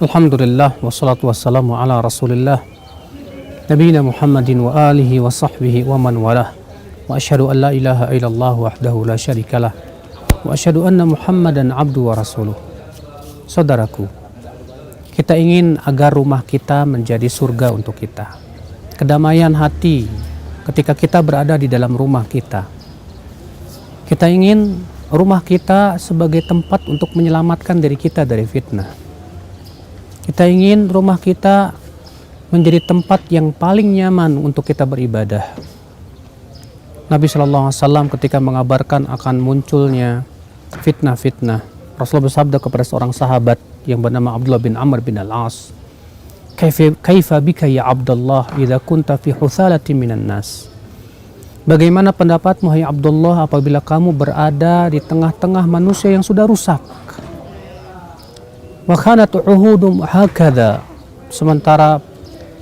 Alhamdulillah wassalatu wassalamu ala Rasulillah nabiyina Muhammadin wa alihi wa sahbihi wa man walah. Wa asyhadu an la ilaha illallah wahdahu la syarikalah wa asyhadu anna Muhammadan abdu wa rasuluh. Saudaraku, kita ingin agar rumah kita menjadi surga untuk kita. Kedamaian hati ketika kita berada di dalam rumah kita. Kita ingin rumah kita sebagai tempat untuk menyelamatkan diri kita dari fitnah. Kita ingin rumah kita menjadi tempat yang paling nyaman untuk kita beribadah. Nabi SAW ketika mengabarkan akan munculnya fitnah-fitnah, Rasulullah bersabda kepada seorang sahabat yang bernama Abdullah bin Amr bin Al-As, "Kaifa bika ya Abdullah idza kunta fi huthalati minan nas?" Bagaimana pendapatmu hai Abdullah apabila kamu berada di tengah-tengah manusia yang sudah rusak? Wa khanat uhudum hakadha, sementara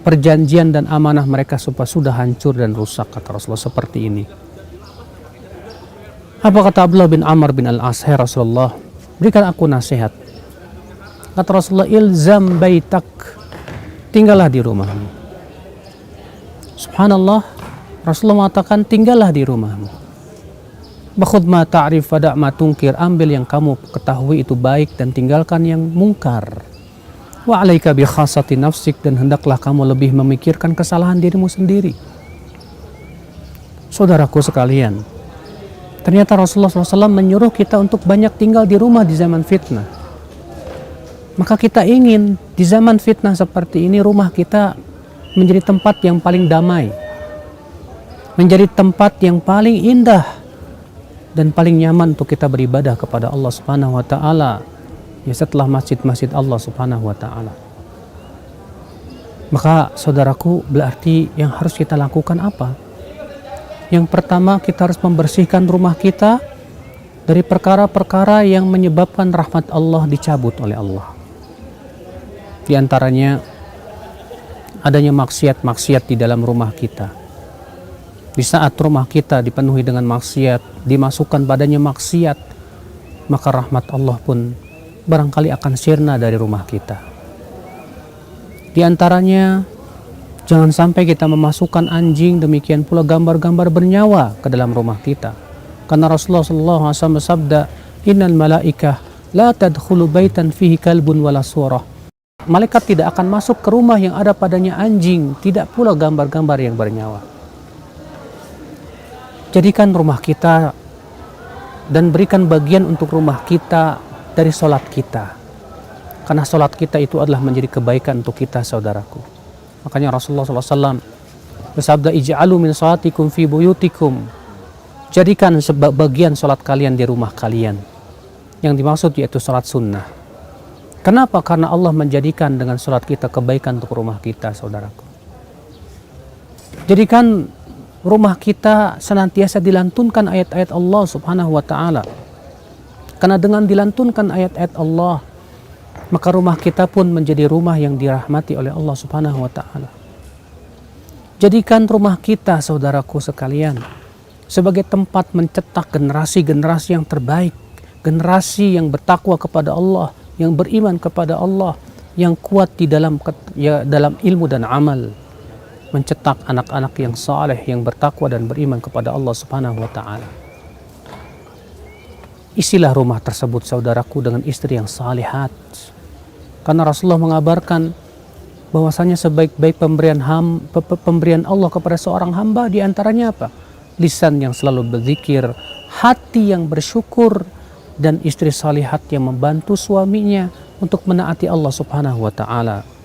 perjanjian dan amanah mereka sudah hancur dan rusak, kata Rasulullah, seperti ini. Apa kata Abdullah bin Amr bin Al-As? Hai Rasulullah, berikan aku nasihat. Kata Rasulullah, ilzam baitak, tinggallah di rumahmu. Subhanallah, Rasulullah mengatakan tinggallah di rumahmu. Bakhud ma ta'rif fada' ma tungkir, ambil yang kamu ketahui itu baik dan tinggalkan yang mungkar. Wa alaika bi khasati nafsik, dan hendaklah kamu lebih memikirkan kesalahan dirimu sendiri. Saudaraku sekalian, ternyata Rasulullah SAW menyuruh kita untuk banyak tinggal di rumah di zaman fitnah. Maka kita ingin di zaman fitnah seperti ini rumah kita menjadi tempat yang paling damai, menjadi tempat yang paling indah dan paling nyaman untuk kita beribadah kepada Allah Subhanahu wa taala, ya setelah masjid-masjid Allah Subhanahu wa taala. Maka saudaraku, berarti yang harus kita lakukan apa? Yang pertama, kita harus membersihkan rumah kita dari perkara-perkara yang menyebabkan rahmat Allah dicabut oleh Allah. Di antaranya adanya maksiat-maksiat di dalam rumah kita. Di saat rumah kita dipenuhi dengan maksiat, dimasukkan padanya maksiat, maka rahmat Allah pun barangkali akan sirna dari rumah kita. Di antaranya, jangan sampai kita memasukkan anjing, demikian pula gambar-gambar bernyawa ke dalam rumah kita. Karena Rasulullah SAW bersabda, innal malaikah la tadkhulu baitan fihi kalbun wala surah. Malaikat tidak akan masuk ke rumah yang ada padanya anjing, tidak pula gambar-gambar yang bernyawa. Jadikan rumah kita dan berikan bagian untuk rumah kita dari sholat kita. Karena sholat kita itu adalah menjadi kebaikan untuk kita, saudaraku. Makanya Rasulullah SAW bersabda, ij'alu min sholatikum fi buyutikum. Jadikan bagian sholat kalian di rumah kalian. Yang dimaksud yaitu sholat sunnah. Kenapa? Karena Allah menjadikan dengan sholat kita kebaikan untuk rumah kita, saudaraku. Jadikan rumah kita senantiasa dilantunkan ayat-ayat Allah Subhanahu wa ta'ala. Karena dengan dilantunkan ayat-ayat Allah, maka rumah kita pun menjadi rumah yang dirahmati oleh Allah Subhanahu wa ta'ala. Jadikan rumah kita, saudaraku sekalian, sebagai tempat mencetak generasi-generasi yang terbaik, generasi yang bertakwa kepada Allah, yang beriman kepada Allah, yang kuat di dalam ilmu dan amal, mencetak anak-anak yang saleh, yang bertakwa dan beriman kepada Allah Subhanahu wa ta'ala. Isilah rumah tersebut, saudaraku, dengan istri yang salihat. Karena Rasulullah mengabarkan bahwasanya sebaik-baik pemberian Allah kepada seorang hamba di antaranya apa? Lisan yang selalu berzikir, hati yang bersyukur, dan istri salihat yang membantu suaminya untuk menaati Allah Subhanahu wa ta'ala.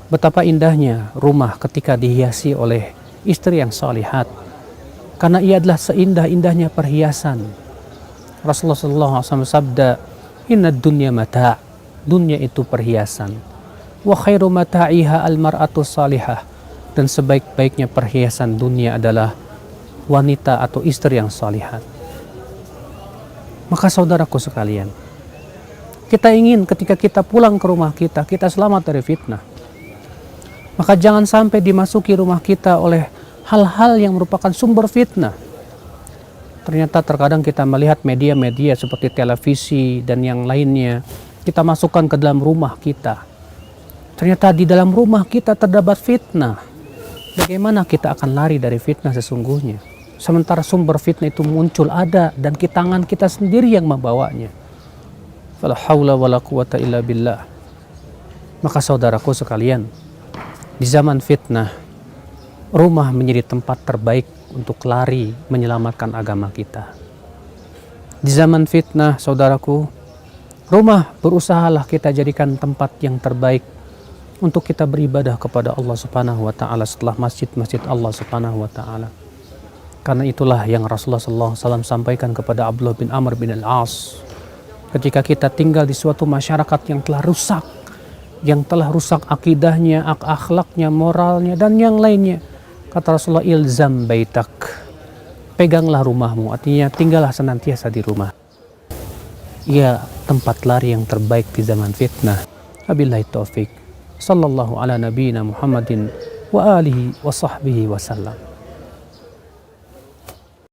Betapa indahnya rumah ketika dihiasi oleh istri yang salihat, karena ia adalah seindah-indahnya perhiasan. Rasulullah SAW sabda, inna dunya mata', dunia itu perhiasan. Wa khairu mata'iha al-mar'atu salihah, dan sebaik-baiknya perhiasan dunia adalah wanita atau istri yang salihat. Maka saudaraku sekalian, kita ingin ketika kita pulang ke rumah kita, kita selamat dari fitnah. Maka jangan sampai dimasuki rumah kita oleh hal-hal yang merupakan sumber fitnah. Ternyata terkadang kita melihat media-media seperti televisi dan yang lainnya kita masukkan ke dalam rumah kita. Ternyata di dalam rumah kita terdapat fitnah. Bagaimana kita akan lari dari fitnah sesungguhnya? Sementara sumber fitnah itu muncul ada dan tangan kita sendiri yang membawanya. Fala haula wala quwata illa billah. Maka saudaraku sekalian, di zaman fitnah, rumah menjadi tempat terbaik untuk lari menyelamatkan agama kita. Di zaman fitnah, saudaraku, rumah berusahalah kita jadikan tempat yang terbaik untuk kita beribadah kepada Allah Subhanahu wa taala setelah masjid-masjid Allah Subhanahu wa taala. Karena itulah yang Rasulullah SAW sampaikan kepada Abdullah bin Amr bin Al-As. Ketika kita tinggal di suatu masyarakat yang telah rusak akidahnya, akhlaknya, moralnya, dan yang lainnya, kata Rasulullah, ilzam baitak, peganglah rumahmu, artinya tinggallah senantiasa di rumah. Ia tempat lari yang terbaik di zaman fitnah. Wabillahi taufik. Sallallahu ala nabiyyina Muhammadin wa alihi wa sahbihi wasallam.